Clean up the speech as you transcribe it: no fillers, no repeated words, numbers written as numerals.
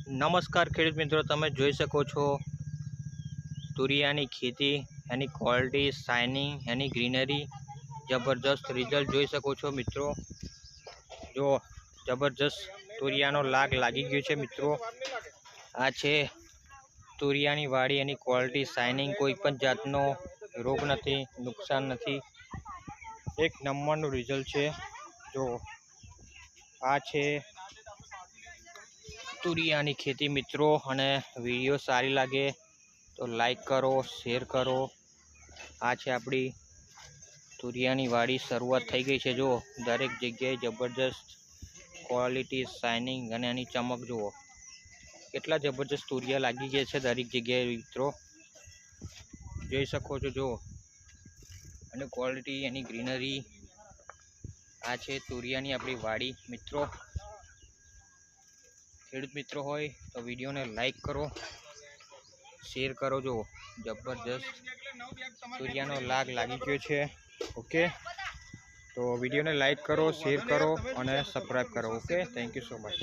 નમસ્કાર ખેડૂત મિત્રો, તમે જોઈ શકો છો તુરિયાની ખેતી, એની ક્વોલિટી, શાઇનિંગ, એની ગ્રીનરી, જબરજસ્ત રિઝલ્ટ જોઈ શકો છો મિત્રો। જો જબરજસ્ત તુરિયાનો લાગ લાગી ગયો છે મિત્રો। આ છે તુરિયાની વાડી, એની ક્વોલિટી, શાઇનિંગ, કોઈ પણ જાતનો રોગ નથી, નુકસાન નથી, એક નંબરનું રિઝલ્ટ છે। જો આ છે તુરિયાની ખેતી મિત્રો। અને વિડીયો સારી લાગે તો લાઈક કરો, શેર કરો। આ છે આપણી તુરિયાની વાડી, શરૂઆત થઈ ગઈ છે। જો દરેક જગ્યાએ જબરજસ્ત ક્વોલિટી, શાઇનિંગ અને એની ચમક જુઓ, કેટલા જબરજસ્ત તુરિયા લાગી ગયા છે દરેક જગ્યાએ મિત્રો, જોઈ શકો છો। જો અને ક્વોલિટી, એની ગ્રીનરી, આ છે તુરિયાની આપણી વાડી મિત્રો। ખેડૂત મિત્રો હોય તો વિડીયોને લાઈક કરો, શેર કરો। જો જબરજસ્ત તુરિયાનો લાગ લાગી ગયો છે। ઓકે, તો વિડીયોને લાઈક કરો, શેર કરો અને સબસ્ક્રાઈબ કરો। Okay, thank you so much.